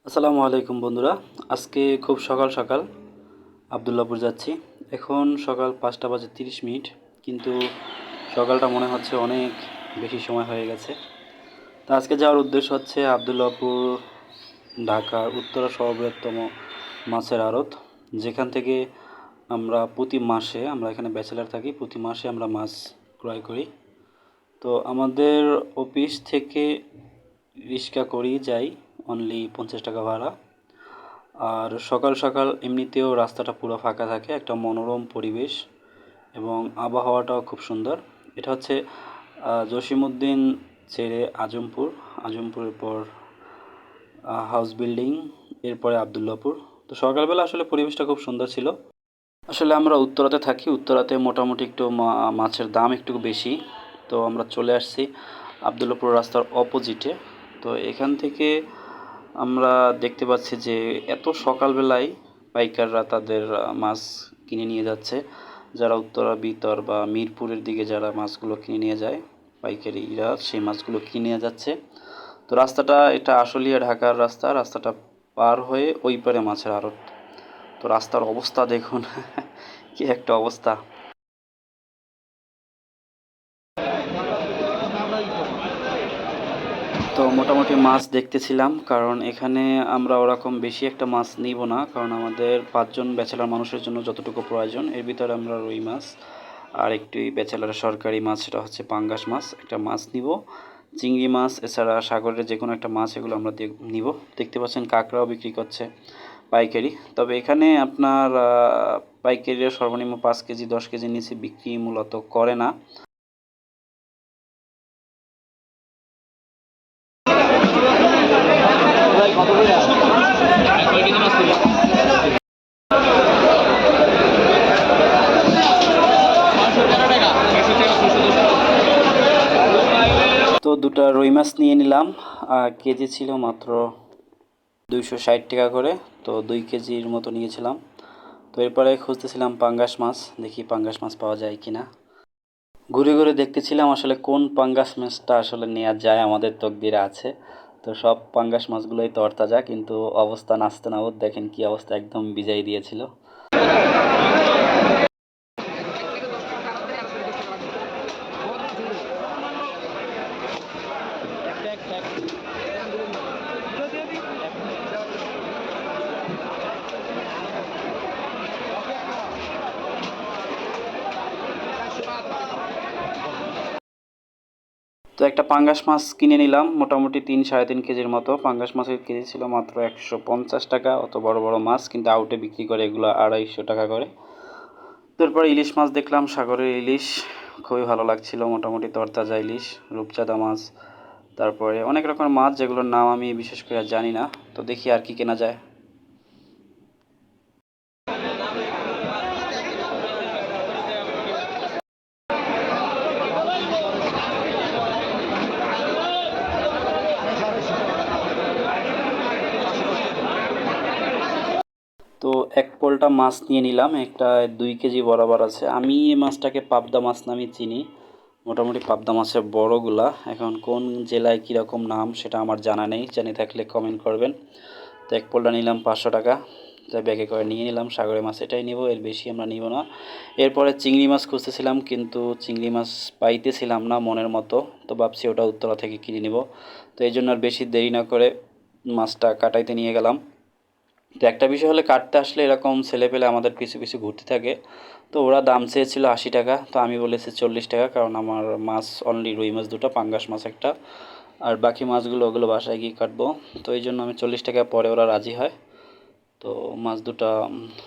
আসসালামু আলাইকুম বন্ধুরা। আজকে খুব সকাল সকাল আবদুল্লাপুর যাচ্ছি। এখন সকাল ৫টা বাজে ৩০ মিনিট, কিন্তু সকালটা মনে হচ্ছে অনেক বেশি সময় হয়ে গেছে। তো আজকে যাওয়ার উদ্দেশ্য হচ্ছে আবদুল্লাপুর, ঢাকার উত্তরা সর্ববৃহত্তম মাছের আড়ত, যেখান থেকে আমরা এখানে ব্যাচেলার থাকি, প্রতি মাসে আমরা মাছ ক্রয় করি। তো আমাদের অফিস থেকে রিক্সা করেই যাই, অনলি 50 টাকা ভাড়া। আর সকাল সকাল এমনিতেও রাস্তাটা পুরো ফাঁকা থাকে, একটা মনোরম পরিবেশ এবং আবহাওয়াটাও খুব সুন্দর। এটা হচ্ছে জসিমউদ্দিন ছেড়ে আজমপুর, আজমপুরের পর হাউস বিল্ডিং, এরপরে আবদুল্লাপুর। তো সকালবেলা আসলে পরিবেশটা খুব সুন্দর ছিল। আসলে আমরা উত্তরাতে থাকি, উত্তরাতে মোটামুটি একটু মাছের দাম একটু বেশি। তো আমরা চলে আসছি আবদুল্লাপুর রাস্তার অপোজিটে। তো এখান থেকে আমরা দেখতে পাচ্ছি যে এত সকালবেলায় পাইকাররা তাদের মাছ কিনে নিয়ে যাচ্ছে। যারা উত্তরা, বিতর বা মিরপুরের দিকে যারা মাছগুলো কিনে নিয়ে যায়, পাইকারিরা সেই মাছগুলো কিনে নিয়ে যাচ্ছে। তো রাস্তাটা, এটা আশুলিয়া ঢাকার রাস্তা, রাস্তাটা পার হয়ে ওই পারে মাছের আড়ত। তো রাস্তার অবস্থা দেখুন কি একটা অবস্থা। তো মোটামুটি মাছ দেখতেছিলাম, কারণ এখানে আমরা ওরকম বেশি একটা মাছ নিব না, কারণ আমাদের 5 জন ব্যাচেলার মানুষের জন্য যতটুকু প্রয়োজন এর ভিতরে আমরা রুই মাছ আর একটি ব্যাচেলারের সরকারি মাছ, সেটা হচ্ছে পাঙ্গাস মাছ, একটা মাছ নিব। চিংড়ি মাছ এছাড়া সাগরের যে কোনো একটা মাছ, এগুলো আমরা নিব। দেখতে পাচ্ছেন কাঁকড়াও বিক্রি করছে পাইকারি। তবে এখানে আপনার পাইকারিরা সর্বনিম্ন 5 কেজি 10 কেজির নিচে বিক্রি মূলত করে না। তো দুটো রুই মাছ নিয়ে নিলাম, কেজি ছিল মাত্র 260 টাকা করে। তো 2 কেজির মতো নিয়েছিলাম। তো এরপরে খুঁজতেছিলাম পাঙ্গাস মাছ, দেখি পাঙ্গাস মাছ পাওয়া যায় কিনা। ঘুরে ঘুরে দেখতেছিলাম আসলে কোন পাঙ্গাস মাছটা আসলে নেওয়া যায়, আমাদের তকদিরে আছে। তো সব পাঙ্গাস মাছগুলোই তরতাজা, কিন্তু অবস্থা নাস্তে নাবুদ, দেখেন কি অবস্থা, একদম বিজাই দিয়েছিল। তো একটা পাঙ্গাস মাছ কিনে নিলাম, মোটামুটি 3 সাড়ে 3 কেজির মতো। পাঙ্গাস মাছের কেজি ছিল মাত্র 150 টাকা। অত বড় বড় মাছ কিন্তু আউটে বিক্রি করে এগুলো 250 টাকা করে। তারপরে ইলিশ মাছ দেখলাম, সাগরের ইলিশ, খুবই ভালো লাগছিল, মোটামুটি তরতাজা ইলিশ, রূপচাঁদা মাছ, তারপরে অনেক রকমের মাছ যেগুলোর নাম আমি বিশেষ করে জানি না। তো দেখি আর কি কেনা যায়। তো এক পোলটা মাছ নিয়ে নিলাম, একটা 2 কেজি বরাবর আছে। আমি এই মাছটাকে পাবদা মাছ নামে চিনি, মোটামুটি পাবদা মাছের বড়গুলা। এখন কোন জেলায় কীরকম নাম সেটা আমার জানা নেই, জানি থাকলে কমেন্ট করবেন। তো এক পোলটা নিলাম 500 টাকা। তাই ব্যাগে করে নিয়ে নিলাম, সাগরের মাছ এটাই নিব, এর বেশি আমরা নিব না। এরপরে চিংড়ি মাছ খুঁজতেছিলাম, কিন্তু চিংড়ি মাছ পাইতেছিলাম না মনের মতো। তো ভাবছি ওটা উত্তরা থেকে কিনে নিব। তো এই জন্য আর বেশি দেরি না করে মাছটা কাটাইতে নিয়ে গেলাম। তো একটা বিষয় হলে, কাটতে আসলে এরকম ছেলেপেলে আমাদের পিছু পিছু ঘুরতে থাকে। তো ওরা দাম চেয়েছিল 80 টাকা, তো আমি বলেছি 40 টাকা, কারণ আমার মাছ অনলি রুই মাছ দুটো, পাঙ্গাস মাছ একটা, আর বাকি মাছগুলো ওগুলো বাসায় গিয়ে কাটবো। তো এই জন্য আমি 40 টাকা, পরে ওরা রাজি হয়। তো মাছ দুটো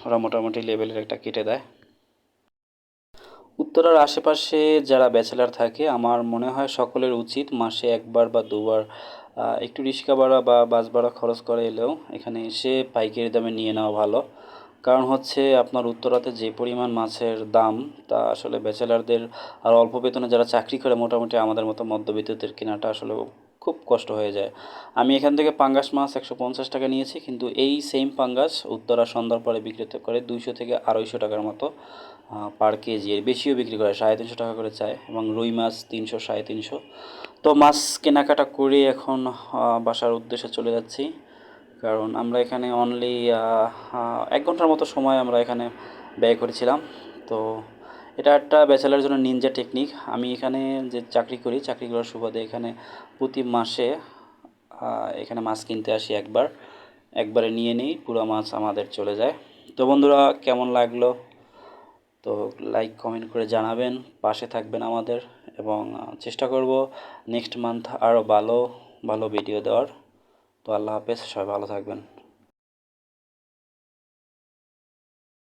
ওরা মোটামুটি লেভেলের একটা কেটে দেয়। উত্তরার আশেপাশে যারা ব্যাচেলার থাকে, আমার মনে হয় সকলের উচিত মাসে একবার বা দুবার একটু রিক্সা ভাড়া বা বাস ভাড়া খরচ করে এলেও এখানে এসে পাইকারি দামে নিয়ে নেওয়া ভালো। কারণ হচ্ছে আপনার উত্তরাতে যে পরিমাণ মাছের দাম, তা আসলে ব্যাচেলারদের আর অল্প বেতনে যারা চাকরি করে, মোটামুটি আমাদের মতো মধ্যবিত্তদের কেনাটা আসলে খুব কষ্ট হয়ে যায়। আমি এখান থেকে পাঙ্গাস মাছ 150 টাকা নিয়েছি, কিন্তু এই সেম পাঙ্গাস উত্তরা সন্ধ্যার পরে বিক্রি করে 200 থেকে 250 টাকার মতো পার কেজি, এর বেশিও বিক্রি করে, 350 টাকা করে চায়। এবং রুই মাছ 300 350। তো মাছ কেনাকাটা করে এখন বাসার উদ্দেশ্যে চলে যাচ্ছি। কারণ আমরা এখানে অনলি 1 ঘন্টার মতো সময় আমরা এখানে ব্যয় করেছিলাম। তো এটা একটা ব্যাচেলারের জন্য নিনজা টেকনিক। আমি এখানে যে চাকরি করি, চাকরি করার সুবাদে এখানে প্রতি মাসে এখানে মাছ কিনতে আসি একবারে নিয়ে নিই, পুরো মাছ আমাদের চলে যায়। তো বন্ধুরা, কেমন লাগলো? তো লাইক কমেন্ট করে জানাবেন, পাশে থাকবেন আমাদের, এবং চেষ্টা করব নেক্সট মান্থ আরও ভালো ভালো ভিডিও দেওয়ার। তো আল্লাহ হাফেজ, সবাই ভালো থাকবেন।